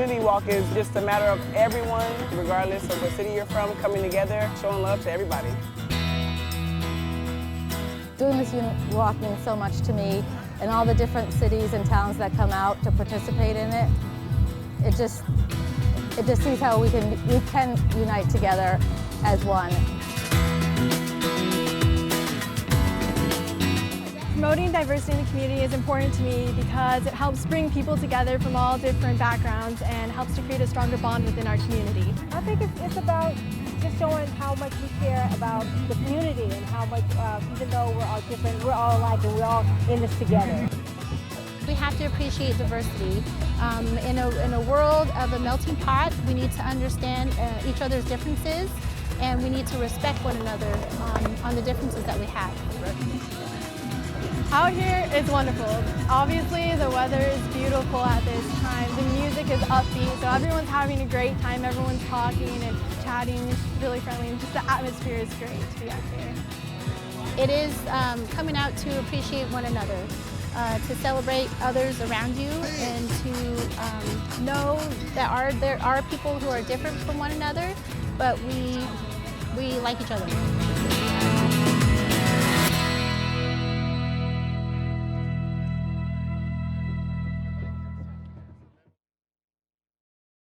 community walk is just a matter of everyone, regardless of what city you're from, coming together, showing love to everybody. Doing this unit walk means so much to me, and all the different cities and towns that come out to participate in it. It just sees how we can unite together as one. Promoting diversity in the community is important to me because it helps bring people together from all different backgrounds and helps to create a stronger bond within our community. I think it's about just showing how much we care about the community and how much, even though we're all different, we're all alike and we're all in this together. We have to appreciate diversity. In a world of a melting pot, we need to understand each other's differences, and we need to respect one another on the differences that we have. Out here is wonderful. Obviously, the weather is beautiful at this time. The music is upbeat, so everyone's having a great time. Everyone's talking and chatting. It's really friendly, and just the atmosphere is great to be out here. It is coming out to appreciate one another, to celebrate others around you, and to know that there are people who are different from one another, but we like each other.